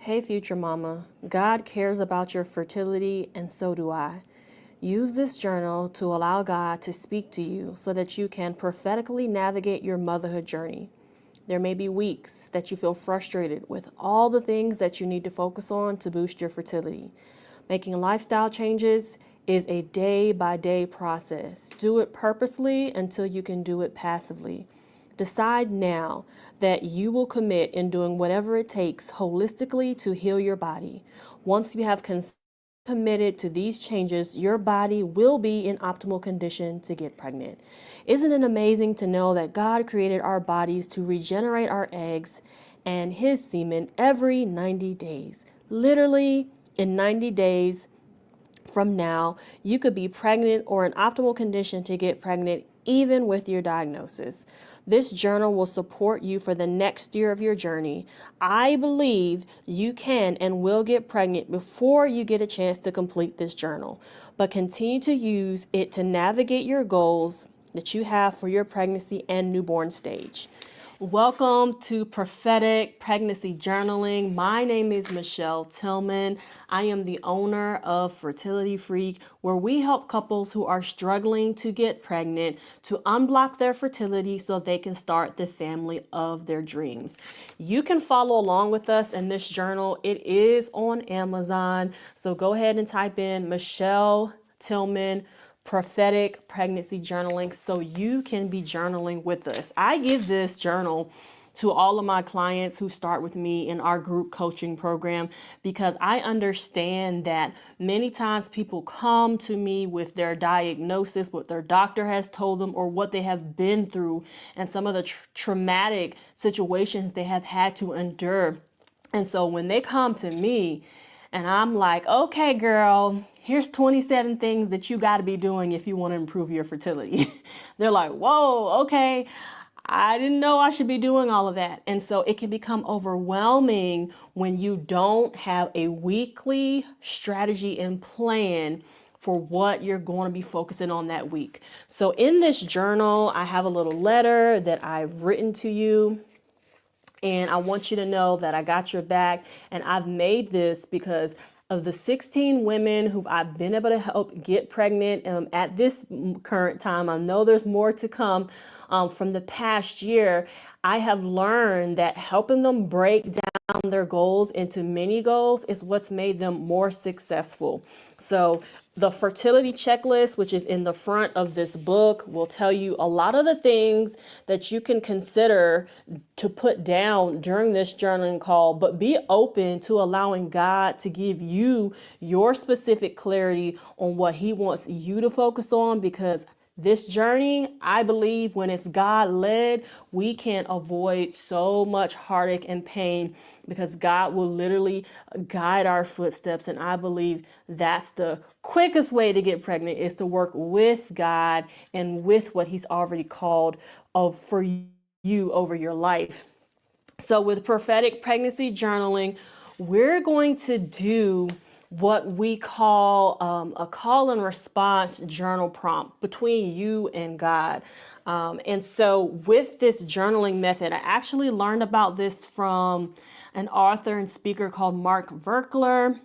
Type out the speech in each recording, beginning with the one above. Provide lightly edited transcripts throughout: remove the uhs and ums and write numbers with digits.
Hey, future mama. God cares about your fertility, and so do I. Use this journal to allow God to speak to you so that you can prophetically navigate your motherhood journey. There may be weeks that you feel frustrated with all the things that you need to focus on to boost your fertility. Making lifestyle changes is a day by day process. Do it purposely until you can do it passively. Decide now that you will commit in doing whatever it takes holistically to heal your body. Once you have committed to these changes, your body will be in optimal condition to get pregnant. Isn't it amazing to know that God created our bodies to regenerate our eggs and His semen every 90 days? Literally, in 90 days from now, you could be pregnant or in optimal condition to get pregnant, even with your diagnosis. This journal will support you for the next year of your journey. I believe you can and will get pregnant before you get a chance to complete this journal, but continue to use it to navigate your goals that you have for your pregnancy and newborn stage. Welcome to Prophetic Pregnancy Journaling. My name is Michelle Tillman. I am the owner of Fertility Freak, where we help couples who are struggling to get pregnant to unblock their fertility so they can start the family of their dreams. You can follow along with us in this journal. It is on Amazon. So go ahead and type in Michelle Tillman Prophetic Pregnancy Journaling so you can be journaling with us. I give this journal to all of my clients who start with me in our group coaching program because I understand that many times people come to me with their diagnosis, what their doctor has told them, or what they have been through, and some of the traumatic situations they have had to endure. And so when they come to me, and I'm like, okay, girl, here's 27 things that you got to be doing if you want to improve your fertility. They're like, whoa, okay. I didn't know I should be doing all of that. And so it can become overwhelming when you don't have a weekly strategy and plan for what you're going to be focusing on that week. So in this journal, I have a little letter that I've written to you. And I want you to know that I got your back. And I've made this because of the 16 women who I've been able to help get pregnant at this current time. I know there's more to come from the past year. I have learned that helping them break down their goals into mini goals is what's made them more successful. So the fertility checklist, which is in the front of this book, will tell you a lot of the things that you can consider to put down during this journaling call, but be open to allowing God to give you your specific clarity on what He wants you to focus on, because this journey, I believe when it's God led, we can avoid so much heartache and pain because God will literally guide our footsteps. And I believe that's the quickest way to get pregnant, is to work with God and with what He's already called for you over your life. So with prophetic pregnancy journaling, we're going to do what we call a call and response journal prompt between you and God. And so with this journaling method, I actually learned about this from an author and speaker called Mark Verkler.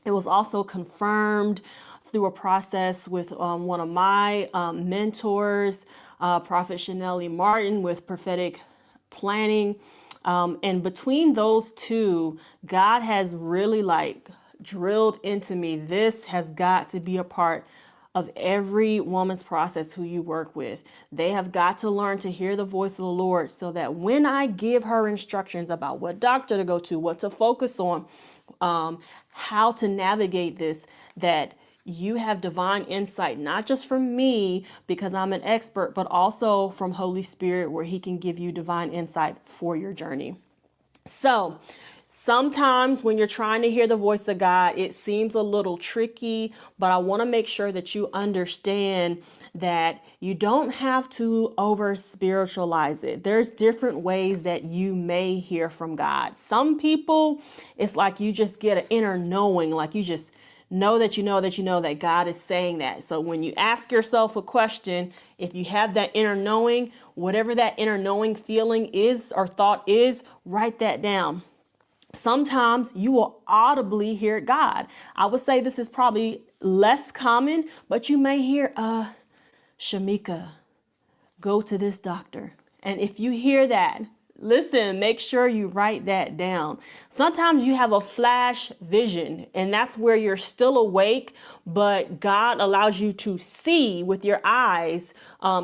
It was also confirmed through a process with one of my mentors, Prophet Chanelli Martin, with prophetic planning. And between those two, God has really drilled into me, this has got to be a part of every woman's process who you work with. They have got to learn to hear the voice of the Lord so that when I give her instructions about what doctor to go to, what to focus on, how to navigate this, that you have divine insight, not just from me because I'm an expert, but also from Holy Spirit, where He can give you divine insight for your journey. So sometimes when you're trying to hear the voice of God, it seems a little tricky, but I want to make sure that you understand that you don't have to over spiritualize it. There's different ways that you may hear from God. Some people, it's like you just get an inner knowing, like you just know that you know that you know that God is saying that. So when you ask yourself a question, if you have that inner knowing, whatever that inner knowing feeling is or thought is, write that down. Sometimes you will audibly hear God. I would say this is probably less common, but you may hear, Shamika, go to this doctor. And if you hear that, listen, make sure you write that down. Sometimes you have a flash vision, and that's where you're still awake, but God allows you to see with your eyes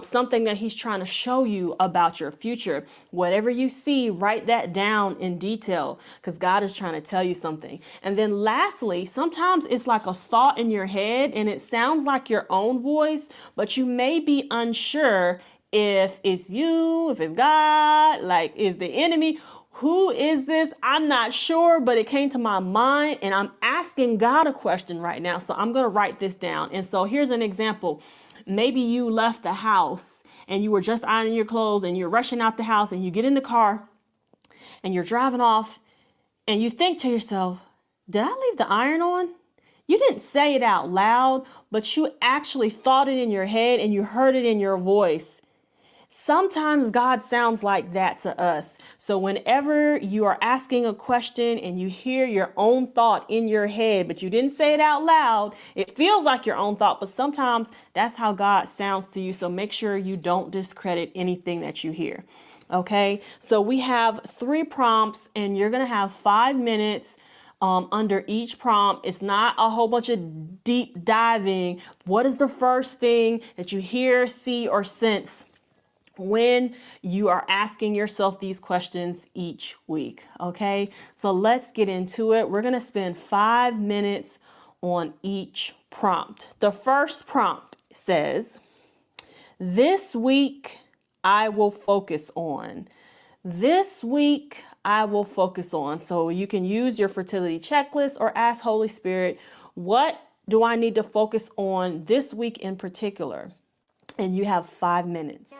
something that he's trying to show you about your future. Whatever you see, write that down in detail, because God is trying to tell you something. And then lastly, sometimes it's like a thought in your head and it sounds like your own voice, but you may be unsure if it's you, if it's God, like is the enemy, who is this? I'm not sure, but it came to my mind and I'm asking God a question right now. So I'm going to write this down. And so here's an example. Maybe you left the house and you were just ironing your clothes and you're rushing out the house and you get in the car and you're driving off and you think to yourself, did I leave the iron on? You didn't say it out loud, but you actually thought it in your head and you heard it in your voice. Sometimes God sounds like that to us. So whenever you are asking a question and you hear your own thought in your head, but you didn't say it out loud, it feels like your own thought, but sometimes that's how God sounds to you. So make sure you don't discredit anything that you hear. Okay, so we have 3 prompts and you're going to have 5 minutes under each prompt. It's not a whole bunch of deep diving. What is the first thing that you hear, see, or sense when you are asking yourself these questions each week? Okay, so let's get into it. We're going to spend 5 minutes on each prompt. The first prompt says, this week I will focus on. This week I will focus on. So you can use your fertility checklist or ask Holy Spirit, what do I need to focus on this week in particular? And you have 5 minutes.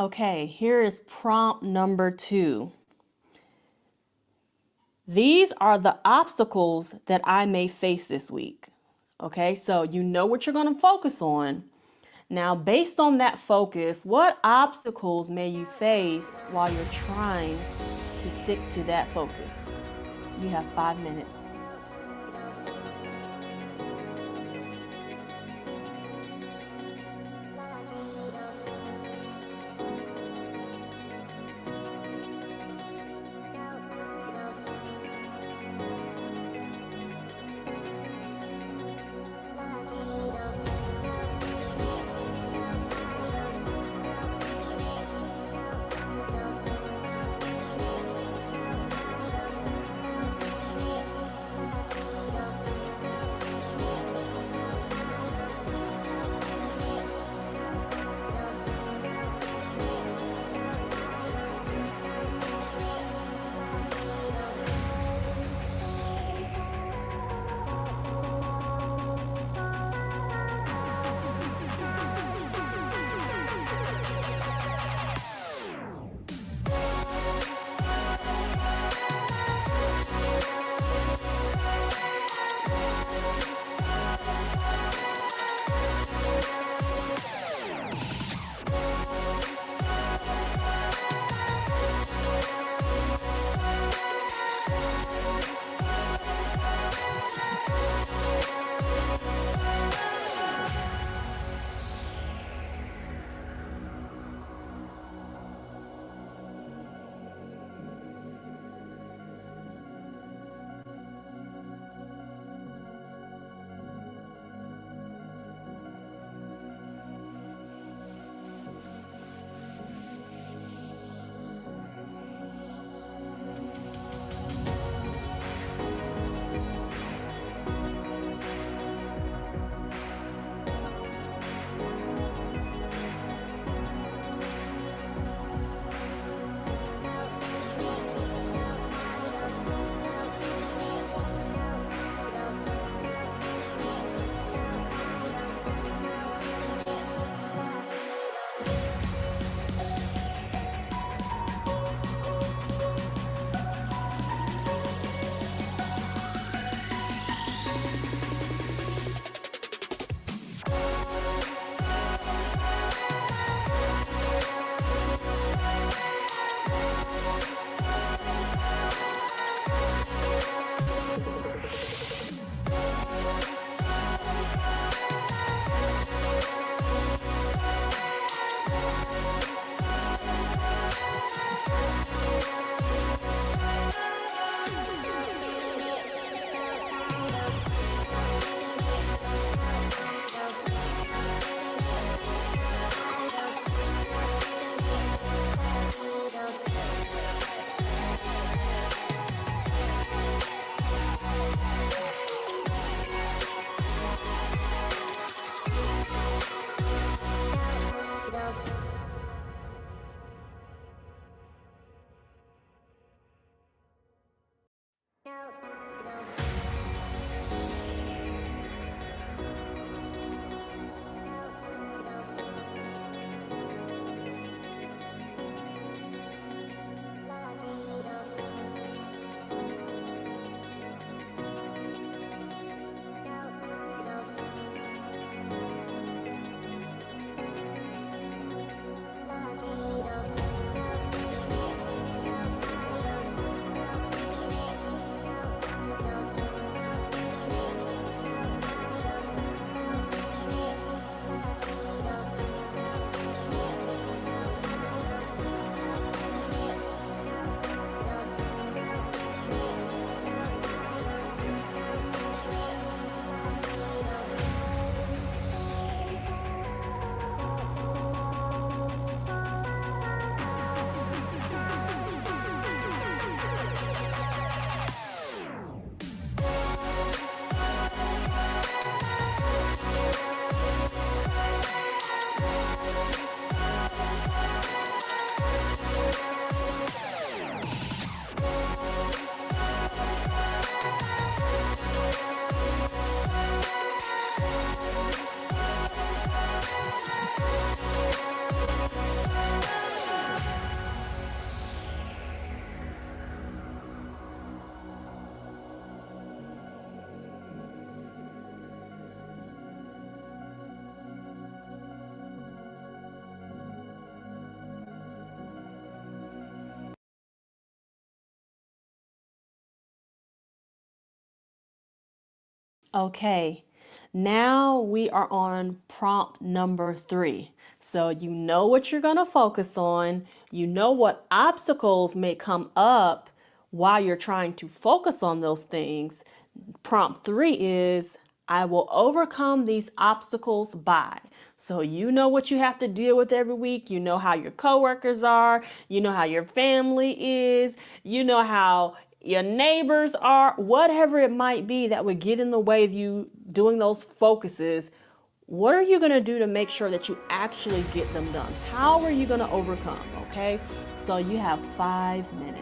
Okay, here is prompt number 2. These are the obstacles that I may face this week. Okay, so you know what you're going to focus on. Now, based on that focus, what obstacles may you face while you're trying to stick to that focus? You have 5 minutes. Okay, now we are on prompt number 3. So you know what you're going to focus on. You know what obstacles may come up while you're trying to focus on those things. Prompt 3 is I will overcome these obstacles by. So you know what you have to deal with every week. You know how your coworkers are. You know how your family is. You know how your neighbors are. Whatever it might be that would get in the way of you doing those focuses. What are you going to do to make sure that you actually get them done? How are you going to overcome? Okay. So you have 5 minutes.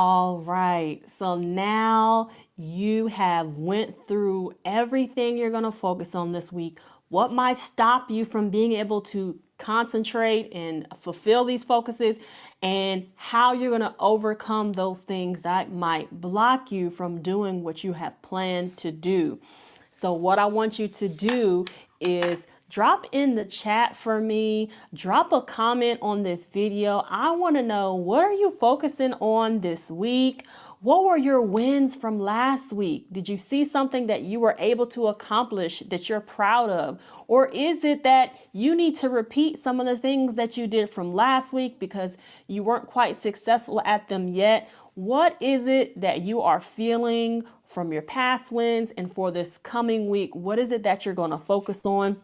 All right, so now you have went through everything you're going to focus on this week. What might stop you from being able to concentrate and fulfill these focuses, and how you're going to overcome those things that might block you from doing what you have planned to do. So what I want you to do is drop in the chat for me, drop a comment on this video. I want to know, what are you focusing on this week? What were your wins from last week? Did you see something that you were able to accomplish that you're proud of? Or is it that you need to repeat some of the things that you did from last week because you weren't quite successful at them yet? What is it that you are feeling from your past wins, and for this coming week, what is it that you're going to focus on?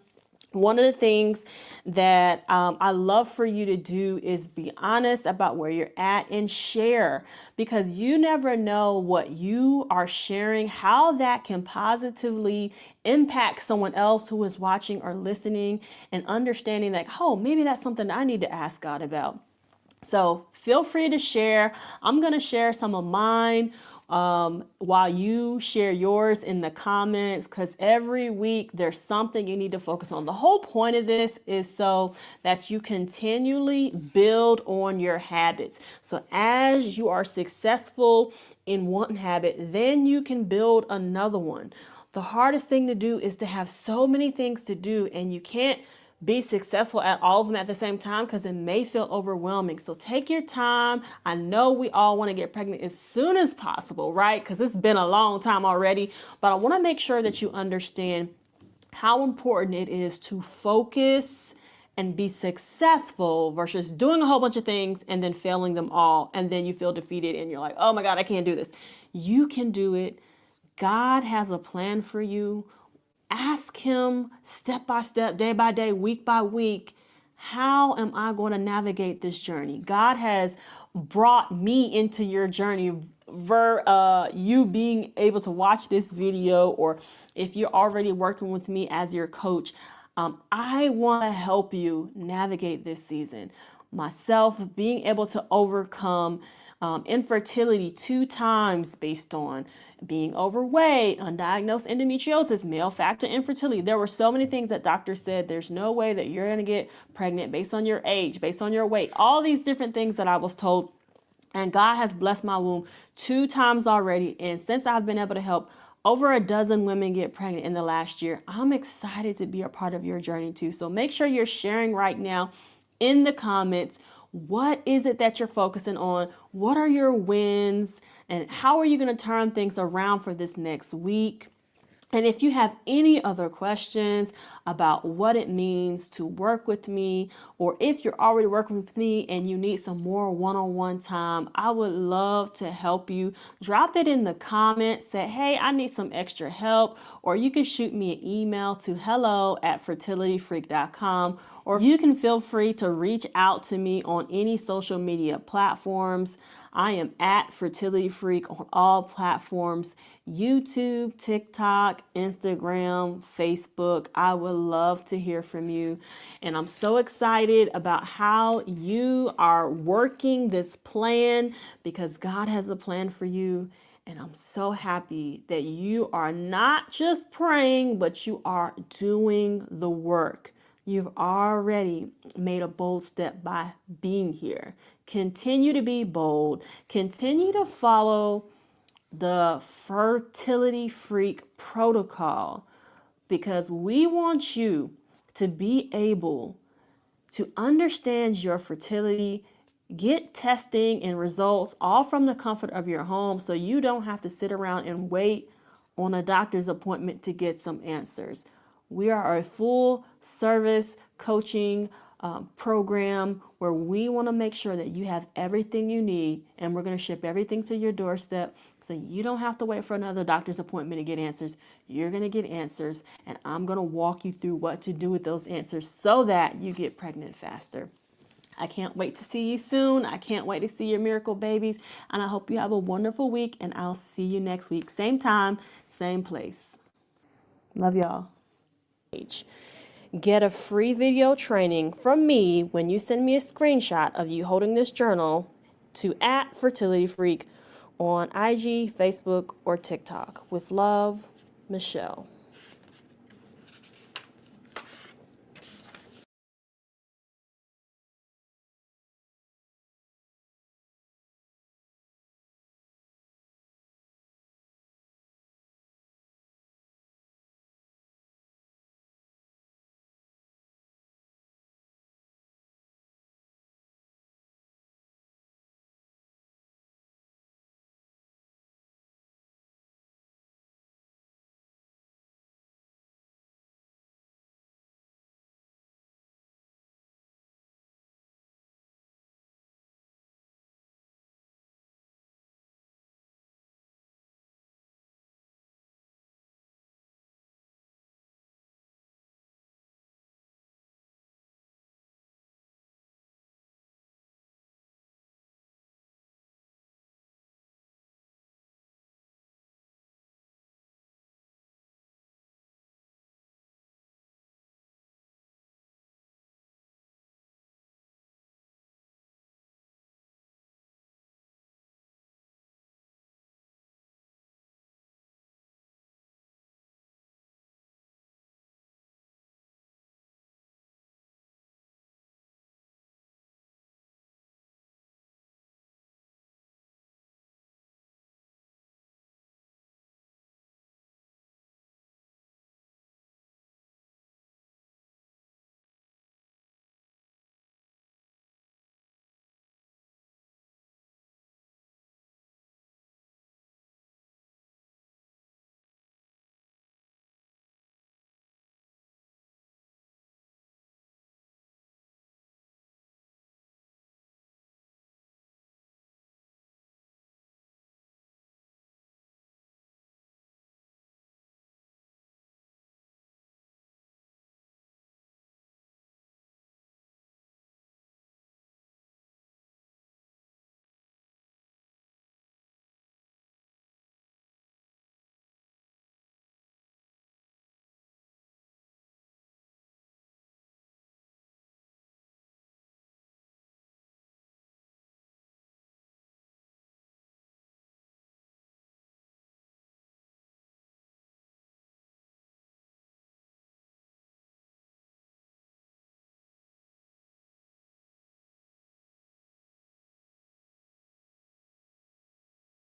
One of the things that I love for you to do is be honest about where you're at and share, because you never know what you are sharing, how that can positively impact someone else who is watching or listening and understanding like, oh, maybe that's something I need to ask God about. So feel free to share. I'm going to share some of mine while you share yours in the comments, because every week there's something you need to focus on. The whole point of this is so that you continually build on your habits. So as you are successful in one habit, then you can build another one. The hardest thing to do is to have so many things to do, and you can't be successful at all of them at the same time because it may feel overwhelming. So take your time. I know we all want to get pregnant as soon as possible, right? Because it's been a long time already. But I want to make sure that you understand how important it is to focus and be successful versus doing a whole bunch of things and then failing them all. And then you feel defeated and you're like, oh my God, I can't do this. You can do it. God has a plan for you. Ask him step by step, day by day, week by week, how am I going to navigate this journey? God has brought me into your journey. You being able to watch this video, or if you're already working with me as your coach, I want to help you navigate this season. Myself, being able to overcome infertility 2 times based on being overweight, undiagnosed endometriosis, male factor infertility. There were so many things that doctors said, there's no way that you're going to get pregnant based on your age, based on your weight, all these different things that I was told. And God has blessed my womb 2 times already. And since I've been able to help over a dozen women get pregnant in the last year, I'm excited to be a part of your journey too. So make sure you're sharing right now in the comments. What is it that you're focusing on? What are your wins? And how are you going to turn things around for this next week? And if you have any other questions about what it means to work with me, or if you're already working with me and you need some more one-on-one time, I would love to help you. Drop it in the comments. Say, hey, I need some extra help. Or you can shoot me an email to hello@fertilityfreak.com. Or you can feel free to reach out to me on any social media platforms. I am at Fertility Freak on all platforms: YouTube, TikTok, Instagram, Facebook. I would love to hear from you. And I'm so excited about how you are working this plan, because God has a plan for you. And I'm so happy that you are not just praying, but you are doing the work. You've already made a bold step by being here. Continue to be bold. Continue to follow the Fertility Freak protocol, because we want you to be able to understand your fertility, get testing and results all from the comfort of your home, so you don't have to sit around and wait on a doctor's appointment to get some answers. We are a full service coaching program where we want to make sure that you have everything you need, and we're going to ship everything to your doorstep, so you don't have to wait for another doctor's appointment to get answers. You're going to get answers, and I'm going to walk you through what to do with those answers so that you get pregnant faster. I can't wait to see you soon. I can't wait to see your miracle babies, and I hope you have a wonderful week, and I'll see you next week. Same time, same place. Love y'all. Get a free video training from me when you send me a screenshot of you holding this journal to @FertilityFreak on IG, Facebook, or TikTok. With love, Michelle.